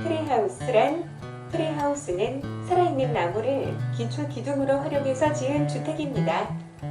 트리하우스란 트리하우스는 살아있는 나무를 기초 기둥으로 활용해서 지은 주택입니다.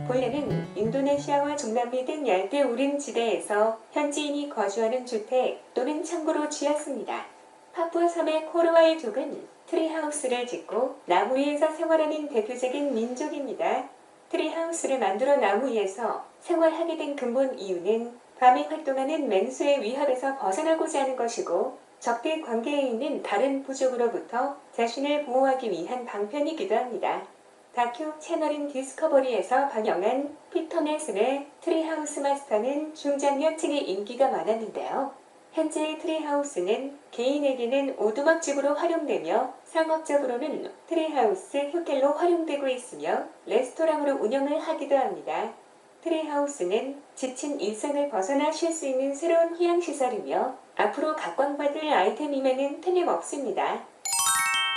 본래는 인도네시아와 중남미 등 열대 우림 지대에서 현지인이 거주하는 주택 또는 창고로 지었습니다. 파푸아 섬의 코르와이족은 트리하우스를 짓고 나무 위에서 생활하는 대표적인 민족입니다. 트리하우스를 만들어 나무 위에서 생활하게 된 근본 이유는 밤에 활동하는 맹수의 위협에서 벗어나고자 하는 것이고 적대 관계에 있는 다른 부족으로부터 자신을 보호하기 위한 방편이기도 합니다. 다큐 채널인 디스커버리에서 방영한 피터 넬슨의 트리하우스 마스터는 중장년층의 인기가 많았는데요. 현재의 트리하우스는 개인에게는 오두막집으로 활용되며 상업적으로는 트리하우스 호텔로 활용되고 있으며 레스토랑으로 운영을 하기도 합니다. 트리하우스는 지친 일상을 벗어나 쉴 수 있는 새로운 휴양시설이며 앞으로 각광받을 아이템임에는 틀림없습니다.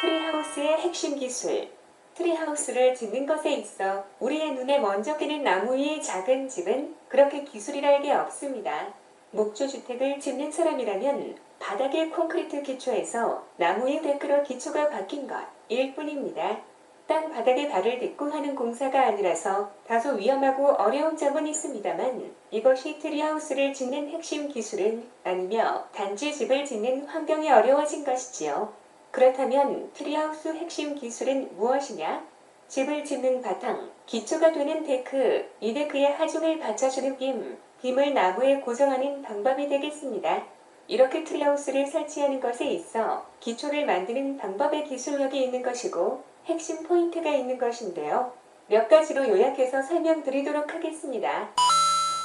트리하우스의 핵심 기술. 트리하우스를 짓는 것에 있어 우리의 눈에 먼저 띄는 나무 위의 작은 집은 그렇게 기술이랄 게 없습니다. 목조주택을 짓는 사람이라면 바닥의 콘크리트 기초에서 나무 위 데크로 기초가 박힌 것일 뿐입니다. 땅 바닥에 발을 딛고 하는 공사가 아니라서 다소 위험하고 어려운 점은 있습니다만 이것이 트리하우스를 짓는 핵심 기술은 아니며 단지 집을 짓는 환경이 어려워진 것이지요. 그렇다면 트리하우스 핵심 기술은 무엇이냐? 집을 짓는 바탕, 기초가 되는 데크, 이 데크의 하중을 받쳐주는 빔을 나무에 고정하는 방법이 되겠습니다. 이렇게 트리하우스를 설치하는 것에 있어 기초를 만드는 방법의 기술력이 있는 것이고 핵심 포인트가 있는 것인데요. 몇 가지로 요약해서 설명드리도록 하겠습니다.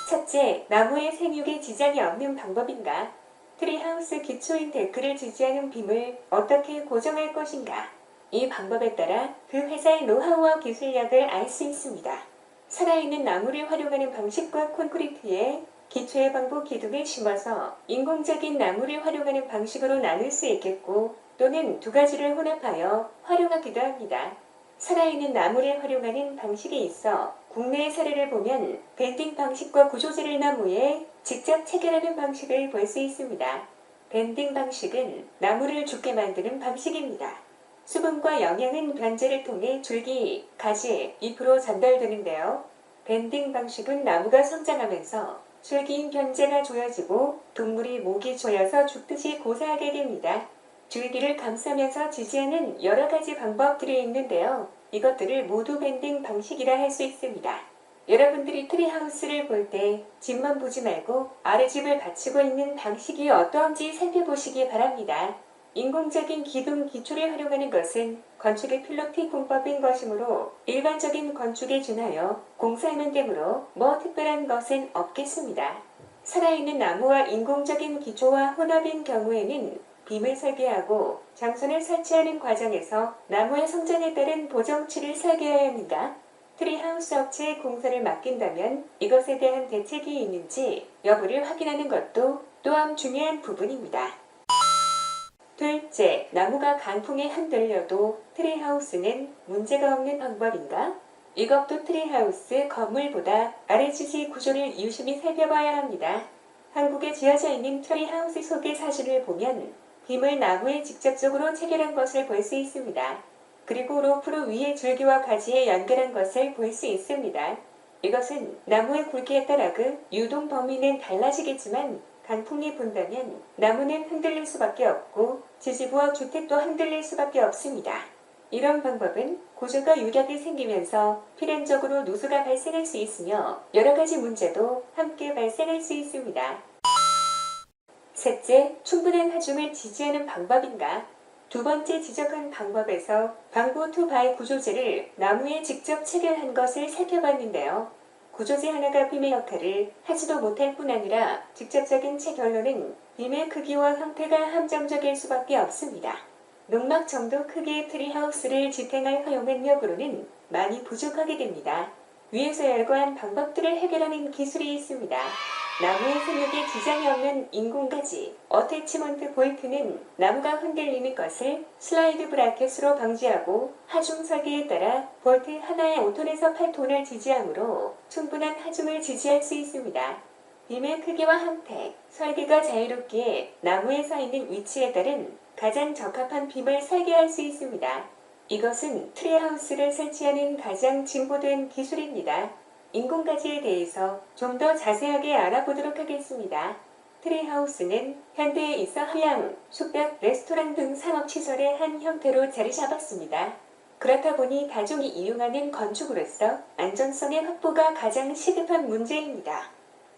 첫째, 나무의 생육에 지장이 없는 방법인가? 트리하우스 기초인 데크를 지지하는 빔을 어떻게 고정할 것인가? 이 방법에 따라 그 회사의 노하우와 기술력을 알 수 있습니다. 살아있는 나무를 활용하는 방식과 콘크리트에 기초의 방부 기둥을 심어서 인공적인 나무를 활용하는 방식으로 나눌 수 있겠고 또는 두 가지를 혼합하여 활용하기도 합니다. 살아있는 나무를 활용하는 방식이 있어 국내의 사례를 보면 밴딩 방식과 구조재를 나무에 직접 체결하는 방식을 볼 수 있습니다. 밴딩 방식은 나무를 죽게 만드는 방식입니다. 수분과 영양은 변제를 통해 줄기, 가지, 잎으로 전달되는데요. 밴딩 방식은 나무가 성장하면서 줄기인 변제가 조여지고 동물이 목이 조여서 죽듯이 고사하게 됩니다. 줄기를 감싸면서 지지하는 여러 가지 방법들이 있는데요. 이것들을 모두 밴딩 방식이라 할 수 있습니다. 여러분들이 트리하우스를 볼 때 집만 보지 말고 아랫집을 받치고 있는 방식이 어떠한지 살펴보시기 바랍니다. 인공적인 기둥 기초를 활용하는 것은 건축의 필로티 공법인 것이므로 일반적인 건축에 준하여 공사하는 데므로 뭐 특별한 것은 없겠습니다. 살아있는 나무와 인공적인 기초와 혼합인 경우에는 빔을 설계하고 장선을 설치하는 과정에서 나무의 성장에 따른 보정치를 설계해야 하는가? 트리하우스 업체에 공사를 맡긴다면 이것에 대한 대책이 있는지 여부를 확인하는 것도 또한 중요한 부분입니다. 둘째, 나무가 강풍에 흔들려도 트리하우스는 문제가 없는 방법인가? 이것도 트리하우스 건물보다 아래주시 구조를 유심히 살펴봐야 합니다. 한국에 지어져 있는 트리하우스 소개 사진을 보면 빔을 나무에 직접적으로 체결한 것을 볼 수 있습니다. 그리고 로프로 위에 줄기와 가지에 연결한 것을 볼 수 있습니다. 이것은 나무의 굵기에 따라 그 유동 범위는 달라지겠지만 강풍이 분다면 나무는 흔들릴 수밖에 없고 지지부와 주택도 흔들릴 수밖에 없습니다. 이런 방법은 고조가 유격이 생기면서 필연적으로 누수가 발생할 수 있으며 여러 가지 문제도 함께 발생할 수 있습니다. 셋째, 충분한 하중을 지지하는 방법인가? 두 번째 지적한 방법에서 방부 투바이 구조재를 나무에 직접 체결한 것을 살펴봤는데요. 구조재 하나가 빔의 역할을 하지도 못할 뿐 아니라 직접적인 체결로는 빔의 크기와 형태가 함정적일 수밖에 없습니다. 농막 정도 크기의 트리하우스를 지탱할 허용능력으로는 많이 부족하게 됩니다. 위에서 열거한 방법들을 해결하는 기술이 있습니다. 나무의 생육에 지장이 없는 인공가지, 어태치먼트 볼트는 나무가 흔들리는 것을 슬라이드 브라켓으로 방지하고 하중 설계에 따라 볼트 하나에 5톤에서 8톤을 지지하므로 충분한 하중을 지지할 수 있습니다. 빔의 크기와 형태, 설계가 자유롭기에 나무에 서 있는 위치에 따른 가장 적합한 빔을 설계할 수 있습니다. 이것은 트리하우스를 설치하는 가장 진보된 기술입니다. 인공가지에 대해서 좀 더 자세하게 알아보도록 하겠습니다. 트리하우스는 현대에 있어 휴양, 숙박, 레스토랑 등 상업시설의 한 형태로 자리 잡았습니다. 그렇다 보니 다중이 이용하는 건축으로서 안전성의 확보가 가장 시급한 문제입니다.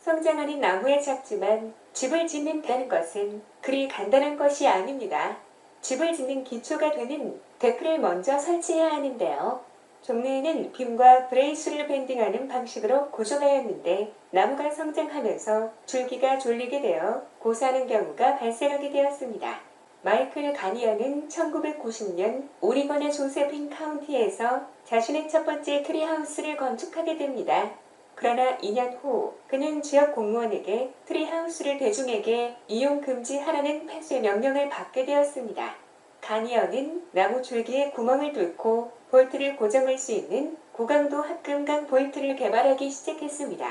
성장하는 나무에 작지만 집을 짓는다는 것은 그리 간단한 것이 아닙니다. 집을 짓는 기초가 되는 데크를 먼저 설치해야 하는데요. 종래에는 빔과 브레이스를 밴딩하는 방식으로 고정하였는데 나무가 성장하면서 줄기가 졸리게 되어 고사하는 경우가 발생하게 되었습니다. 마이클 가니어는 1990년 오리건의 조세핀 카운티에서 자신의 첫 번째 트리하우스를 건축하게 됩니다. 그러나 2년 후 그는 지역 공무원에게 트리하우스를 대중에게 이용 금지하라는 폐쇄 명령을 받게 되었습니다. 가니어는 나무 줄기에 구멍을 뚫고 볼트를 고정할 수 있는 고강도 합금강 볼트를 개발하기 시작했습니다.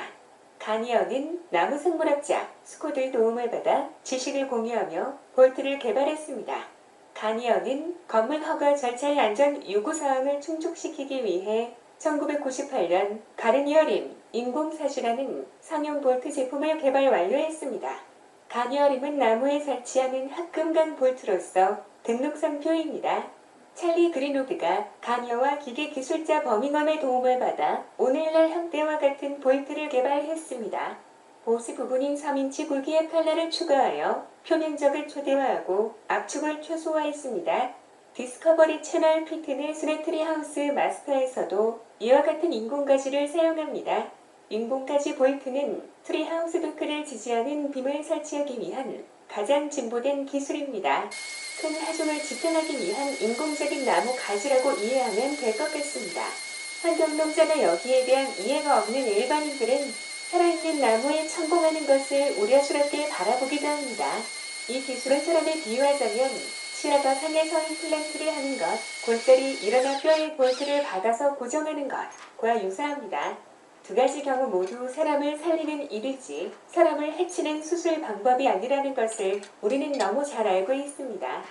가니어는 나무 생물학자 스코들 도움을 받아 지식을 공유하며 볼트를 개발했습니다. 가니어는 건물 허가 절차의 안전 요구사항을 충족시키기 위해 1998년 가르니어림 인공사시라는 상용 볼트 제품을 개발 완료했습니다. 가니어림은 나무에 설치하는 합금강 볼트로서 등록 상표입니다. 찰리 그린우드가 가니어와 기계기술자 버밍엄의 도움을 받아 오늘날 형태와 같은 볼트를 개발했습니다. 보스 부분인 3인치 굵기의 팔라를 추가하여 표면적을 최대화하고 압축을 최소화했습니다. 디스커버리 채널 피트니스 트리하우스 마스터에서도 이와 같은 인공가지를 사용합니다. 인공가지 볼트는 트리하우스 도크를 지지하는 빔을 설치하기 위한 가장 진보된 기술입니다. 큰 하중을 지탱하기 위한 인공적인 나무 가지라고 이해하면 될 것 같습니다. 환경농자나 여기에 대한 이해가 없는 일반인들은 살아있는 나무에 천공하는 것을 우려스럽게 바라보기도 합니다. 이 기술은 사람에 비유하자면 치아가 상해서 임플란트를 하는 것, 골절이 일어나 뼈에 볼트를 박아서 고정하는 것과 유사합니다. 두 가지 경우 모두 사람을 살리는 일이지 사람을 해치는 수술 방법이 아니라는 것을 우리는 너무 잘 알고 있습니다.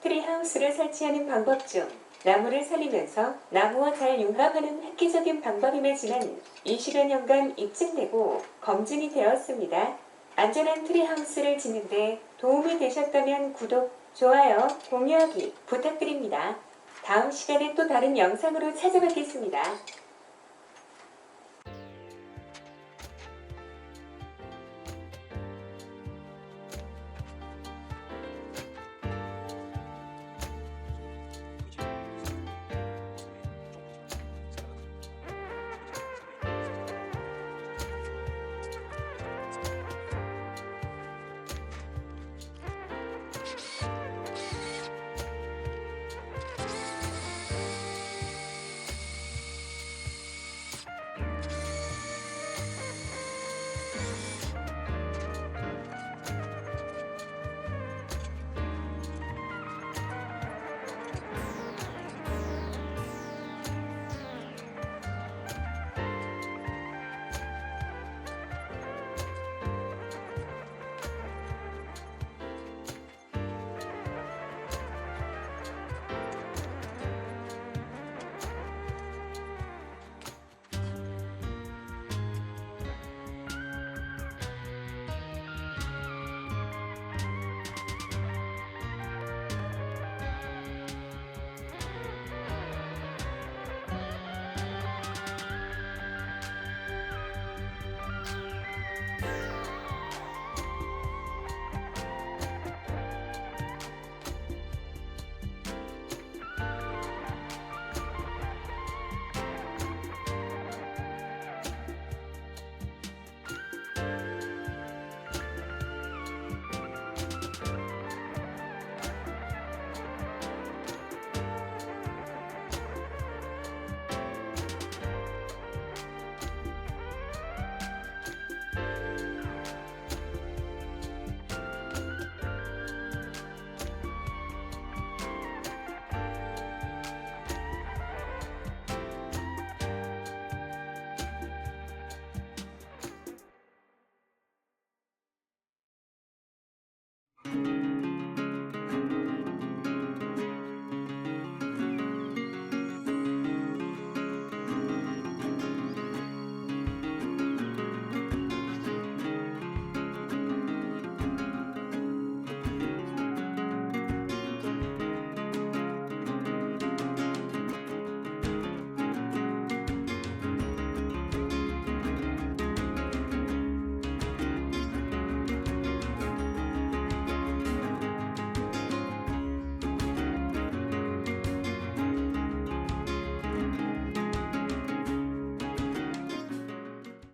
트리하우스를 설치하는 방법 중 나무를 살리면서 나무와 잘 융합하는 획기적인 방법임에지만 20여 년간 입증되고 검증이 되었습니다. 안전한 트리하우스를 짓는데 도움이 되셨다면 구독, 좋아요, 공유하기 부탁드립니다. 다음 시간에 또 다른 영상으로 찾아뵙겠습니다.